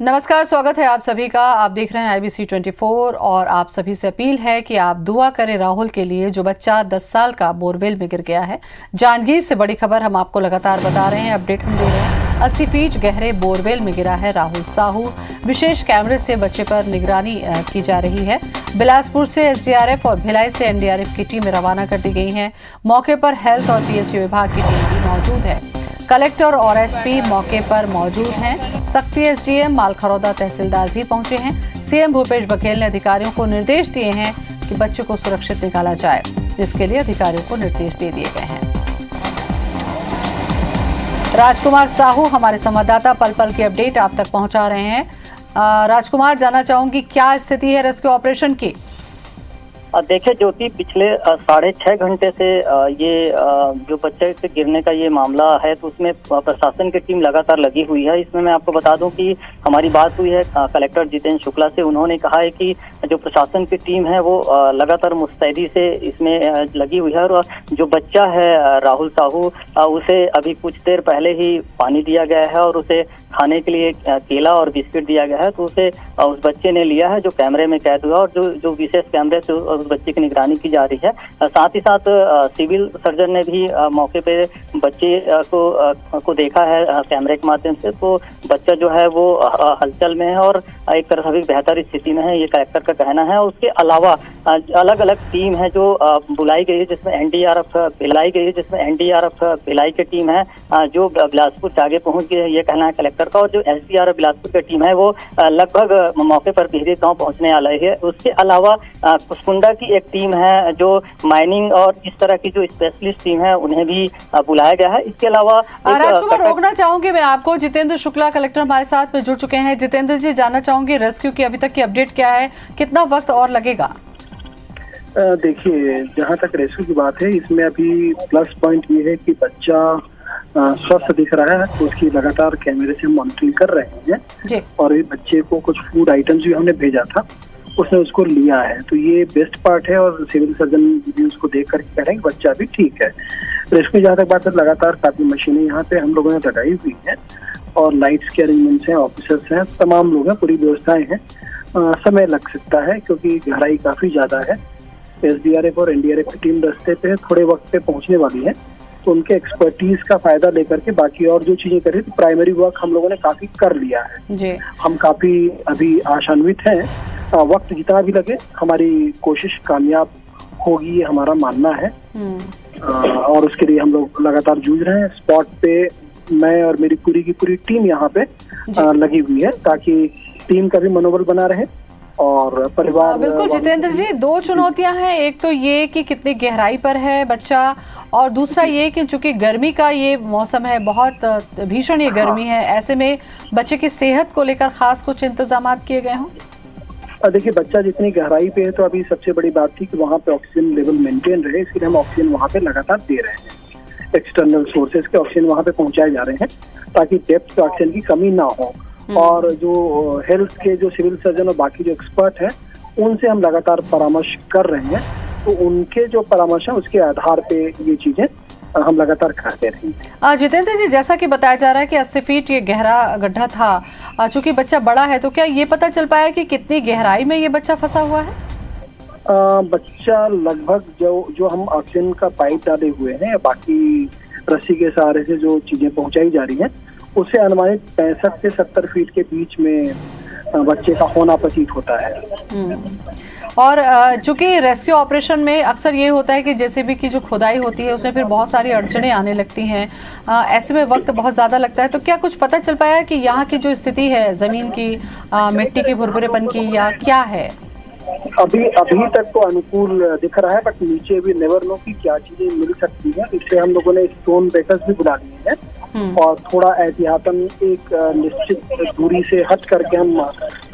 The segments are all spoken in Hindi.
नमस्कार, स्वागत है आप सभी का। आप देख रहे हैं IBC 24 और आप सभी से अपील है कि आप दुआ करें राहुल के लिए, जो बच्चा 10 साल का बोरवेल में गिर गया है। जांजगीर से बड़ी खबर हम आपको लगातार बता रहे हैं, अपडेट हम दे रहे हैं। 80 फीट गहरे बोरवेल में गिरा है राहुल साहू। विशेष कैमरे से बच्चे पर निगरानी की जा रही है। बिलासपुर से SDRF और भिलाई से NDRF की टीमें रवाना कर दी गई हैं। मौके पर हेल्थ और PHE विभाग की टीम भी मौजूद है। कलेक्टर और SP मौके पर मौजूद हैं। सक्ती SDM मालखरौदा तहसीलदार भी पहुंचे हैं। CM भूपेश बघेल ने अधिकारियों को निर्देश दिए हैं कि बच्चों को सुरक्षित निकाला जाए, जिसके लिए अधिकारियों को निर्देश दे दिए गए हैं। राजकुमार साहू हमारे संवाददाता पल पल की अपडेट आप तक पहुंचा रहे हैं। राजकुमार, जानना चाहूंगी क्या स्थिति है रेस्क्यू ऑपरेशन की? देखिए ज्योति, पिछले 6.5 घंटे से ये जो बच्चे से गिरने का ये मामला है, तो उसमें प्रशासन की टीम लगातार लगी हुई है। इसमें मैं आपको बता दूं कि हमारी बात हुई है कलेक्टर जितेंद्र शुक्ला से। उन्होंने कहा है कि जो प्रशासन की टीम है वो लगातार मुस्तैदी से इसमें लगी हुई है। और जो बच्चा है राहुल साहू, उसे अभी कुछ देर पहले ही पानी दिया गया है और उसे खाने के लिए केला और बिस्किट दिया गया है। तो उसे उस बच्चे ने लिया है, जो कैमरे में कैद हुआ, और जो विशेष कैमरे से उस बच्चे की निगरानी की जा रही है। साथ ही साथ सिविल सर्जन ने भी मौके पे बच्चे को देखा है कैमरे के माध्यम से। तो बच्चा जो है वो हलचल में है और एक तरह से बेहतर स्थिति में है, ये कलेक्टर का कहना है। उसके अलावा अलग अलग टीम है जो बुलाई गई है, जिसमें NDRF भिलाई गई है, जिसमें NDRF भिलाई की टीम है जो बिलासपुर से आगे पहुंच गई है, ये कहना है कलेक्टर का। और जो SDRF बिलासपुर की टीम है वो लगभग मौके पर टिहरी गांव पहुंचने वाला है। उसके अलावा कुसमुंडा की एक टीम है जो माइनिंग और इस तरह की जो स्पेशलिस्ट टीम है, उन्हें भी बुलाया गया है। इसके अलावा राजकुमार, रोकना चाहूंगी मैं आपको। जितेंद्र शुक्ला कलेक्टर हमारे साथ में जुड़ चुके हैं। जितेंद्र जी, जानना चाहूंगी रेस्क्यू की अभी तक की अपडेट क्या है, कितना वक्त और लगेगा? देखिए, जहां तक रेस्क्यू की बात है, इसमें अभी प्लस पॉइंट ये है कि बच्चा स्वस्थ दिख रहा है, तो उसकी लगातार कैमरे से मॉनिटरिंग कर रहे हैं। और ये बच्चे को कुछ फूड आइटम्स भी हमने भेजा था, उसने उसको लिया है, तो ये बेस्ट पार्ट है। और सिविल सर्जन भी उसको देख कर कह रहे हैं कि बच्चा भी ठीक है। रेस्क्यू जहाँ तक बात है, लगातार काफी मशीनें यहाँ पे हम लोगों ने लगाई हुई है और लाइट्स के अरेंजमेंट्स हैं, ऑफिसर्स हैं, तमाम लोग हैं, पूरी व्यवस्थाएं हैं। समय लग सकता है क्योंकि गहराई काफी ज्यादा है। SDRF और NDRF की टीम रास्ते पे थोड़े वक्त पे पहुंचने वाली है, तो उनके एक्सपर्टीज का फायदा लेकर के बाकी और जो चीजें करें, तो प्राइमरी वर्क हम लोगों ने काफी कर लिया है जी। हम काफी अभी आशान्वित हैं। वक्त जितना भी लगे, हमारी कोशिश कामयाब होगी, ये हमारा मानना है। और उसके लिए हम लोग लगातार जूझ रहे हैं। स्पॉट पे मैं और मेरी पूरी की पूरी टीम यहाँ पे लगी हुई है, ताकि टीम का भी मनोबल बना रहे और परिवार। बिल्कुल जितेंद्र जी, दो चुनौतियां हैं। एक तो ये कि कितनी गहराई पर है बच्चा, और दूसरा ये कि चूंकि गर्मी का ये मौसम है, बहुत भीषण ये गर्मी है, ऐसे में बच्चे की सेहत को लेकर खास कुछ इंतजाम किए गए हों? देखिए, बच्चा जितनी गहराई पे है, तो अभी सबसे बड़ी बात थी कि वहाँ पे ऑक्सीजन लेवल मेंटेन रहे, इसलिए हम ऑक्सीजन वहाँ पे लगातार दे रहे हैं। एक्सटर्नल सोर्सेज के ऑक्सीजन वहाँ पे पहुँचाए जा रहे हैं, ताकि डेप्थ पे ऑक्सीजन की कमी ना हो। और जो हेल्थ के जो सिविल सर्जन और बाकी जो एक्सपर्ट हैं, उनसे हम लगातार परामर्श कर रहे हैं। तो उनके जो परामर्श है, उसके आधार पे ये चीजें हम लगातार करते रहेंगे। जितेंद्र जी, जैसा कि बताया जा रहा है कि 80 फीट ये गहरा गड्ढा था, चूंकि बच्चा बड़ा है, तो क्या ये पता चल पाया कि कितनी गहराई में ये बच्चा फंसा हुआ है? बच्चा लगभग जो हम ऑक्सीजन का पाइप डाले हुए हैं, बाकी रस्सी के सहारे से जो चीजें पहुंचाई जा रही हैं, उससे अनुमानित 65 से 70 फीट के बीच में बच्चे का होना प्रतीत होता है। और चूंकि रेस्क्यू ऑपरेशन में अक्सर ये होता है कि JCB की जो खुदाई होती है, उसमें फिर बहुत सारी अड़चनें आने लगती हैं, ऐसे में वक्त बहुत ज़्यादा लगता है। तो क्या कुछ पता चल पाया कि यहाँ की जो स्थिति है ज़मीन की, मिट्टी के भुरभुरेपन की, या क्या है? अभी तक तो अनुकूल दिख रहा है, बट नीचे भी नेवर नो कि क्या चीजें मिल सकती हैं। इसलिए हम लोगों ने स्टोन ब्रेकर्स भी बुला लिए हैं और थोड़ा एहतियातन एक निश्चित दूरी से हट करके हम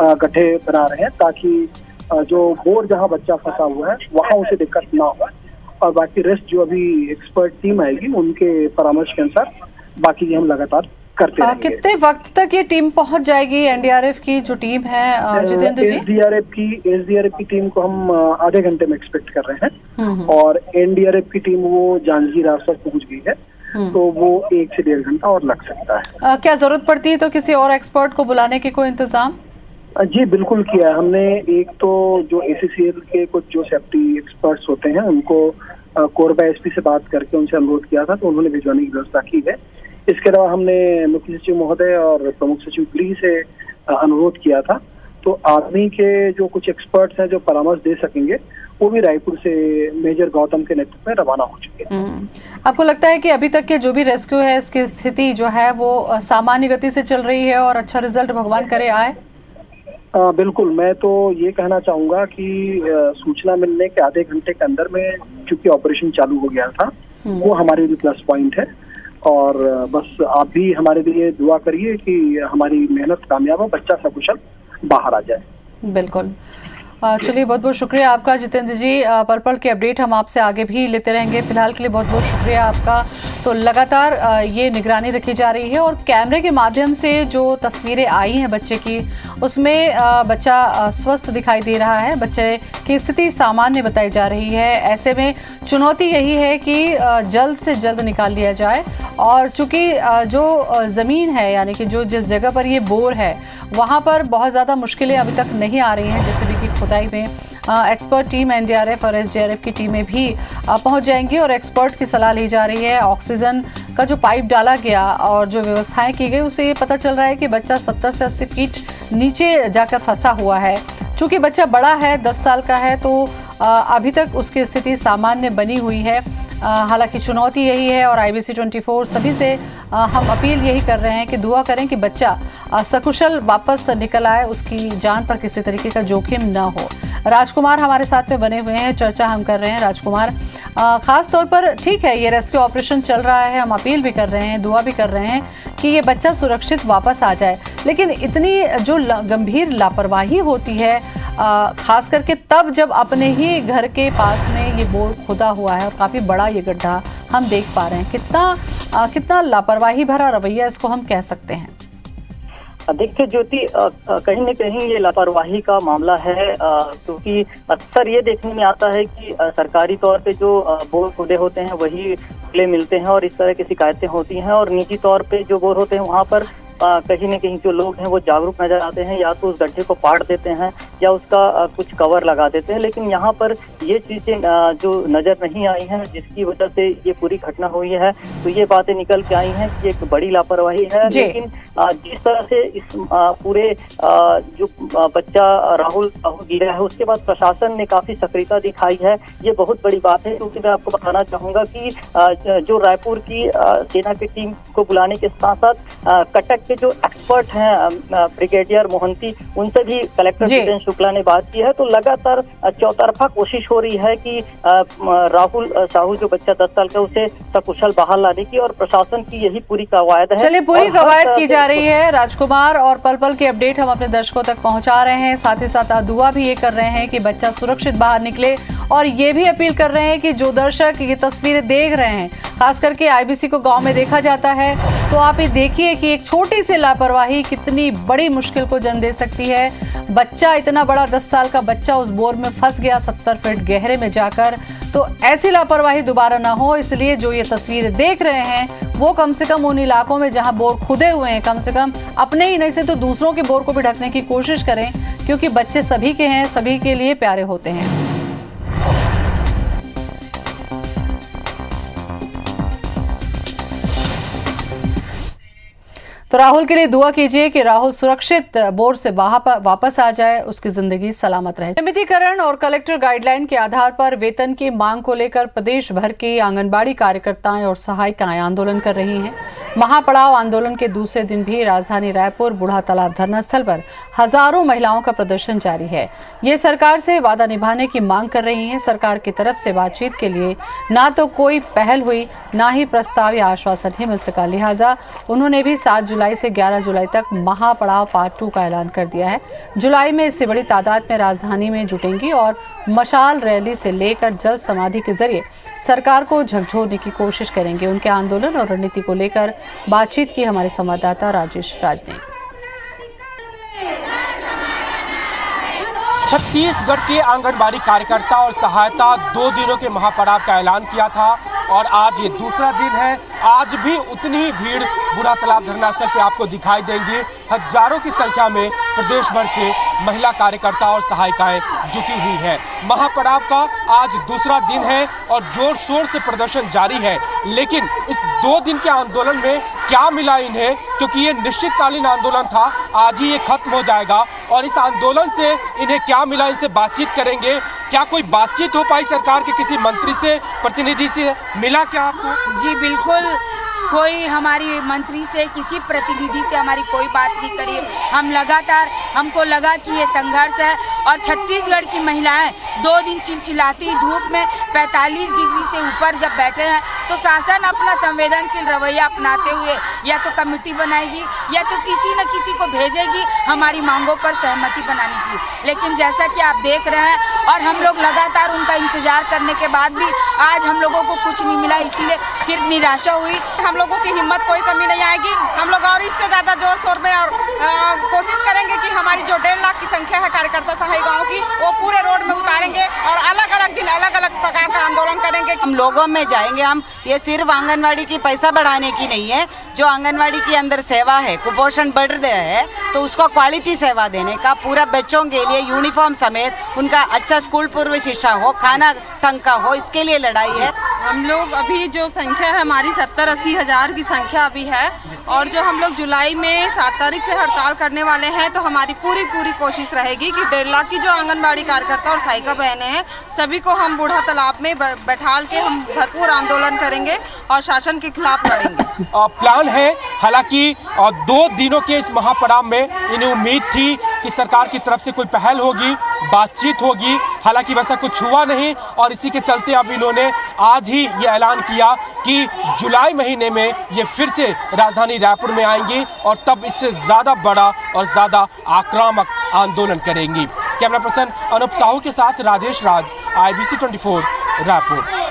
गड्ढे बना रहे हैं, ताकि जो बोर जहां बच्चा फंसा हुआ है वहां उसे दिक्कत ना हो। और बाकी रेस्ट जो अभी एक्सपर्ट टीम आएगी, उनके परामर्श के अनुसार बाकी हम लगातार करते रहेंगे। कितने वक्त तक ये टीम पहुंच जाएगी? NDRF की जो टीम है जितेंद्र जी? SDRF की टीम को हम आधे घंटे में एक्सपेक्ट कर रहे हैं, और NDRF की टीम वो जांजगीर आसपास पहुंच गई है। तो वो 1 से 1.5 घंटा और लग सकता है। क्या जरूरत पड़ती है तो किसी और एक्सपर्ट को बुलाने की कोई इंतजाम? जी बिल्कुल किया है हमने। एक तो जो ACCL के कुछ जो सेफ्टी एक्सपर्ट्स होते हैं उनको कोरबा SP से बात करके उनसे अनुरोध किया था, तो उन्होंने भिजवाने की व्यवस्था की है। इसके अलावा हमने मुख्य सचिव महोदय और प्रमुख सचिव गृह से अनुरोध किया था, तो आर्मी के जो कुछ एक्सपर्ट्स हैं जो परामर्श दे सकेंगे वो भी रायपुर से मेजर गौतम के नेतृत्व में रवाना हो चुके हैं। आपको लगता है कि अभी तक के जो भी रेस्क्यू है इसकी स्थिति जो है वो सामान्य गति से चल रही है और अच्छा रिजल्ट भगवान करे आए? बिल्कुल, मैं तो ये कहना चाहूंगा कि सूचना मिलने के आधे घंटे के अंदर में चूंकि ऑपरेशन चालू हो गया था, वो हमारे लिए प्लस पॉइंट है। और बस आप भी हमारे लिए दुआ करिए कि हमारी मेहनत कामयाब हो, बच्चा सकुशल बाहर आ जाए। बिल्कुल, चलिए बहुत बहुत शुक्रिया आपका जितेंद्र जी। पल पल के अपडेट हम आपसे आगे भी लेते रहेंगे। फिलहाल के लिए बहुत बहुत शुक्रिया आपका। तो लगातार ये निगरानी रखी जा रही है और कैमरे के माध्यम से जो तस्वीरें आई हैं बच्चे की, उसमें बच्चा स्वस्थ दिखाई दे रहा है, बच्चे की स्थिति सामान्य बताई जा रही है। ऐसे में चुनौती यही है कि जल्द से जल्द निकाल लिया जाए। और चूंकि जो ज़मीन है यानी कि जो जिस जगह पर ये बोर है वहाँ पर बहुत ज़्यादा मुश्किलें अभी तक नहीं आ रही हैं, जैसे भी कि खुदाई में एक्सपर्ट टीम NDRF और SDRF की टीमें भी पहुंच जाएंगी और एक्सपर्ट की सलाह ली जा रही है। ऑक्सीजन का जो पाइप डाला गया और जो व्यवस्थाएं की गई उससे ये पता चल रहा है कि बच्चा 70 से 80 फीट नीचे जाकर फंसा हुआ है। चूँकि बच्चा बड़ा है, 10 साल का है, तो अभी तक उसकी स्थिति सामान्य बनी हुई है। हालांकि चुनौती यही है और IBC 24 सभी से हम अपील यही कर रहे हैं कि दुआ करें कि बच्चा सकुशल वापस निकल आए, उसकी जान पर किसी तरीके का जोखिम न हो। राजकुमार हमारे साथ में बने हुए हैं, चर्चा हम कर रहे हैं। राजकुमार, खास तौर पर ठीक है ये रेस्क्यू ऑपरेशन चल रहा है, हम अपील भी कर रहे हैं, दुआ भी कर रहे हैं कि ये बच्चा सुरक्षित वापस आ जाए, लेकिन इतनी जो गंभीर लापरवाही होती है खास करके तब जब अपने ही घर के पास में ये बोर खुदा हुआ है और काफ़ी बड़ा ये गड्ढा हम देख पा रहे हैं, कितना लापरवाही भरा रवैया इसको हम कह सकते हैं। देखिए ज्योति, कहीं न कहीं ये लापरवाही का मामला है, क्योंकि अक्सर ये देखने में आता है कि सरकारी तौर पे जो बोर खुदे होते हैं वही खुले मिलते हैं और इस तरह की शिकायतें होती हैं, और निजी तौर पे जो बोर होते हैं वहाँ पर कहीं न कहीं जो लोग हैं वो जागरूक नजर आते हैं, या तो उस गड्ढे को पाट देते हैं या उसका कुछ कवर लगा देते हैं। लेकिन यहाँ पर ये चीजें जो नजर नहीं आई हैं, जिसकी वजह से ये पूरी घटना हुई है, तो ये बातें निकल के आई हैं कि एक बड़ी लापरवाही है। लेकिन जिस तरह से इस पूरे जो बच्चा राहुल गिरा है उसके बाद प्रशासन ने काफी सक्रियता दिखाई है, ये बहुत बड़ी बात है। क्योंकि मैं आपको बताना चाहूंगा कि जो रायपुर की सेना की टीम को बुलाने के साथ साथ कटक के जो एक्सपर्ट हैं ब्रिगेडियर मोहंती, उनसे भी कलेक्टर जितेंद्र शुक्ला ने बात की है। तो लगातार चौतरफा कोशिश हो रही है कि राहुल साहू जो बच्चा 10 साल का उसे सकुशल बाहर लाने की, और प्रशासन की यही पूरी कवायद है। चलिए, पूरी कवायद की जा रही है राजकुमार, और पल पल के अपडेट हम अपने दर्शकों तक पहुंचा रहे हैं। साथ ही साथ दुआ भी ये कर रहे हैं कि बच्चा सुरक्षित बाहर निकले, और ये भी अपील कर रहे हैं कि जो दर्शक ये तस्वीरें देख रहे हैं, खास करके IBC को गांव में देखा जाता है, तो आप ये देखिए कि एक छोटी सी लापरवाही कितनी बड़ी मुश्किल को जन्म दे सकती है। बच्चा इतना बड़ा 10 साल का बच्चा उस बोर में फंस गया 70 फीट गहरे में जाकर, तो ऐसी लापरवाही दोबारा ना हो, इसलिए जो ये तस्वीरें देख रहे हैं वो कम से कम उन इलाकों में जहां बोर खुदे हुए हैं, कम से कम अपने ही नहीं से तो दूसरों के बोर को भी ढकने की कोशिश करें, क्योंकि बच्चे सभी के हैं, सभी के लिए प्यारे होते हैं। तो राहुल के लिए दुआ कीजिए कि राहुल सुरक्षित बोर से वापस आ जाए, उसकी जिंदगी सलामत रहे। नियमितीकरण और कलेक्टर गाइडलाइन के आधार पर वेतन की मांग को लेकर प्रदेश भर की आंगनबाड़ी कार्यकर्ताएं और सहायिकाएं आंदोलन कर रही हैं। महापड़ाव आंदोलन के दूसरे दिन भी राजधानी रायपुर बूढ़ा तालाब धरना स्थल पर हजारों महिलाओं का प्रदर्शन जारी है। ये सरकार से वादा निभाने की मांग कर रही हैं। सरकार की तरफ से बातचीत के लिए ना तो कोई पहल हुई, ना ही प्रस्ताव या आश्वासन ही मिल सका। लिहाजा उन्होंने भी 7 जुलाई से 11 जुलाई तक महापड़ाव पार्ट 2 का ऐलान कर दिया है। जुलाई में इससे बड़ी तादाद में राजधानी में जुटेंगी और मशाल रैली से लेकर जल समाधि के जरिए सरकार को झकझोरने की कोशिश करेंगे। उनके आंदोलन और रणनीति को लेकर बातचीत की हमारे संवाददाता राजेश राज ने। छत्तीसगढ़ के आंगनबाड़ी कार्यकर्ता और सहायता 2 दिनों के महापड़ाव का ऐलान किया था। और आज ये दूसरा दिन है। आज भी उतनी ही भीड़ बूढ़ा तालाब धरना स्थल पे आपको दिखाई देंगी। हजारों की संख्या में प्रदेश भर से महिला कार्यकर्ता और सहायिकाएं जुटी हुई हैं। महापड़ाव का आज दूसरा दिन है और जोर शोर से प्रदर्शन जारी है। लेकिन इस 2 दिन के आंदोलन में क्या मिला इन्हें, क्योंकि ये निश्चितकालीन आंदोलन था, आज ही ये खत्म हो जाएगा। और इस आंदोलन से इन्हें क्या मिला, इनसे बातचीत करेंगे। क्या कोई बातचीत हो पाई सरकार के किसी मंत्री से, प्रतिनिधि से मिला क्या आपको? जी बिल्कुल, कोई हमारी मंत्री से, किसी प्रतिनिधि से हमारी कोई बात नहीं करी। हम लगातार, हमको लगा कि ये संघर्ष है और छत्तीसगढ़ की महिलाएं 2 दिन चिलचिलाती धूप में 45 डिग्री से ऊपर जब बैठे हैं तो शासन अपना संवेदनशील रवैया अपनाते हुए या तो कमेटी बनाएगी या तो किसी न किसी को भेजेगी हमारी मांगों पर सहमति बनाने के लिए। लेकिन जैसा कि आप देख रहे हैं और हम लोग लगातार उनका इंतजार करने के बाद भी आज हम लोगों को कुछ नहीं मिला, इसीलिए सिर्फ निराशा हुई। हम लोगों की हिम्मत कोई कमी नहीं आएगी। हम लोग और इससे ज़्यादा जोर शोर में और कोशिश करेंगे कि हमारी जो 1.5 लाख की संख्या है कार्यकर्ता सहायिकाओं की, वो पूरे रोड में उतारेंगे और अलग अलग दिन अलग अलग प्रकार का आंदोलन करेंगे। हम लोगों में जाएंगे। हम ये सिर्फ आंगनवाड़ी की पैसा बढ़ाने की नहीं है, जो आंगनवाड़ी के अंदर सेवा है, कुपोषण बढ़ रहा है तो उसको क्वालिटी सेवा देने का, पूरा बच्चों के लिए यूनिफॉर्म समेत उनका अच्छा स्कूल पूर्व शिक्षा हो, खाना ढंग का हो, इसके लिए लड़ाई है। हम लोग अभी जो संख्या है हमारी 70-80 हज़ार की संख्या अभी है और जो हम लोग जुलाई में 7 तारीख से हड़ताल करने वाले हैं तो हमारी पूरी कोशिश रहेगी कि 1.5 लाख की जो आंगनबाड़ी कार्यकर्ता और सहायिका बहनें हैं सभी को हम बूढ़ा तालाब में बैठाल के हम भरपूर आंदोलन करेंगे और शासन के खिलाफ लड़ेंगे। प्लान है, हालांकि 2 दिनों के इस महापड़ाव में इन्हें उम्मीद थी कि सरकार की तरफ से कोई पहल होगी, बातचीत होगी, हालांकि वैसा कुछ हुआ नहीं। और इसी के चलते अब इन्होंने आज ही ये ऐलान किया कि जुलाई महीने में ये फिर से राजधानी रायपुर में आएंगी और तब इससे ज़्यादा बड़ा और ज़्यादा आक्रामक आंदोलन करेंगी। कैमरा पर्सन अनुप साहू के साथ Rajesh Raj, IBC 24 Raipur.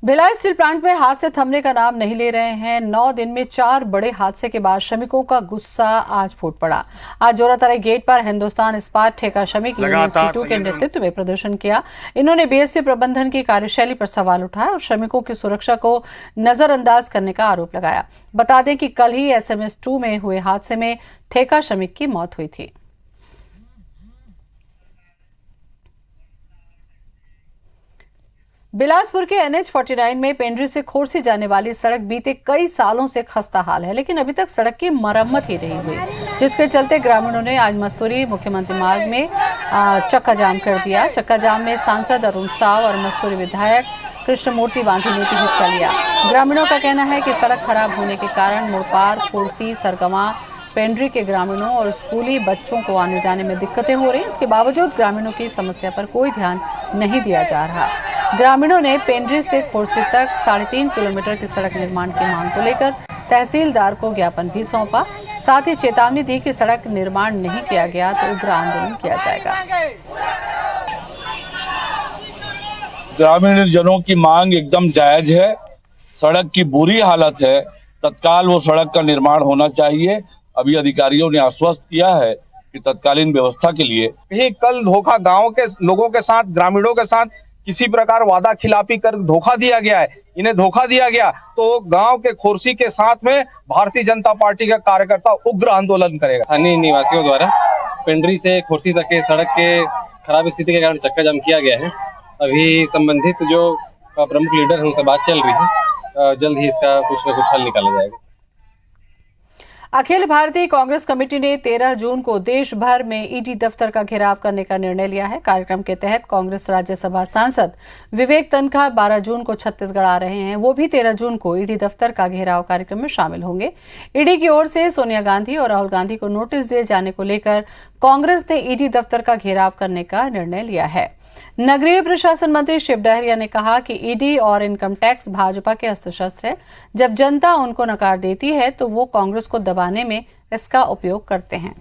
Bhilai steel plant में हादसे थमने का नाम नहीं ले रहे हैं। 9 दिन में 4 बड़े हादसे के बाद श्रमिकों का गुस्सा आज फूट पड़ा। आज जोरातराई गेट पर हिंदुस्तान इस्पात ठेका श्रमिक यूनियन सीटू के नेतृत्व में प्रदर्शन किया। इन्होंने बीएसपी प्रबंधन की कार्यशैली पर सवाल उठाया और श्रमिकों की सुरक्षा को नजरअंदाज करने का आरोप लगाया। बता दें कि कल ही SMS 2 में हुए हादसे में ठेका श्रमिक की मौत हुई थी। बिलासपुर के NH-49 में पेंड्री से खोरसी जाने वाली सड़क बीते कई सालों से खस्ता हाल है, लेकिन अभी तक सड़क की मरम्मत ही नहीं हुई, जिसके चलते ग्रामीणों ने आज मस्तूरी मुख्यमंत्री मार्ग में चक्का जाम कर दिया। चक्का जाम में सांसद अरुण साव और मस्तूरी विधायक कृष्णमूर्ति बांधी ने भी हिस्सा लिया। ग्रामीणों का कहना है कि सड़क खराब होने के कारण मुड़पार, खोरसी, सरगमा, पेंड्री के ग्रामीणों और स्कूली बच्चों को आने जाने में दिक्कतें हो रही। इसके बावजूद ग्रामीणों की समस्या पर कोई ध्यान नहीं दिया जा रहा। ग्रामीणों ने पेंड्री से खोरसी तक 3.5 किलोमीटर की सड़क निर्माण की मांग को लेकर तहसीलदार को ज्ञापन भी सौंपा। साथ ही चेतावनी दी कि सड़क निर्माण नहीं किया गया तो उग्र आंदोलन किया जाएगा। ग्रामीण जनों की मांग एकदम जायज है। सड़क की बुरी हालत है, तत्काल वो सड़क का निर्माण होना चाहिए। अभी अधिकारियों ने आश्वस्त किया है कि तत्कालीन व्यवस्था के लिए कहीं कल धोखा गांव के लोगों के साथ, ग्रामीणों के साथ किसी प्रकार वादा खिलाफी कर धोखा दिया गया है, इन्हें धोखा दिया गया तो गांव के खोरसी के साथ में भारतीय जनता पार्टी का कार्यकर्ता उग्र आंदोलन करेगा। स्थानीय निवासियों द्वारा पेंड्री से खोरसी तक के सड़क के खराब स्थिति के कारण चक्का जाम किया गया है। अभी संबंधित जो प्रमुख लीडर है उनसे बात चल रही है, जल्द ही इसका कुछ न कुछ हल निकाला जाएगा। अखिल भारतीय कांग्रेस कमेटी ने 13 जून को देश भर में ईडी दफ्तर का घेराव करने का निर्णय लिया है। कार्यक्रम के तहत कांग्रेस राज्यसभा सांसद विवेक तनखा 12 जून को छत्तीसगढ़ आ रहे हैं। वो भी 13 जून को ईडी दफ्तर का घेराव कार्यक्रम में शामिल होंगे। ईडी की ओर से सोनिया गांधी और राहुल गांधी को नोटिस दिए जाने को लेकर कांग्रेस ने ईडी दफ्तर का घेराव करने का निर्णय लिया है। नगरीय प्रशासन मंत्री शिव डहरिया ने कहा कि ईडी और इनकम टैक्स भाजपा के अस्त्र शस्त्र है। जब जनता उनको नकार देती है तो वो कांग्रेस को दबाने में इसका उपयोग करते हैं।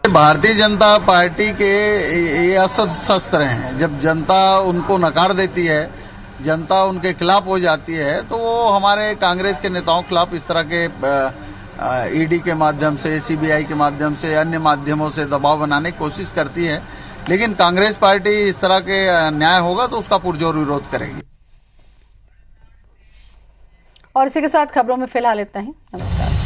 भारतीय जनता पार्टी के ये अस्त्र शस्त्र हैं। जब जनता उनको नकार देती है, जनता उनके खिलाफ हो जाती है, तो वो हमारे कांग्रेस के नेताओं के खिलाफ इस तरह के ईडी के माध्यम से, सीबीआई के माध्यम से, अन्य माध्यमों से दबाव बनाने की कोशिश करती है लेकिन कांग्रेस पार्टी इस तरह के अन्याय होगा तो उसका पुरजोर विरोध करेगी। और इसी के साथ खबरों में फिलहाल इतना ही। नमस्कार।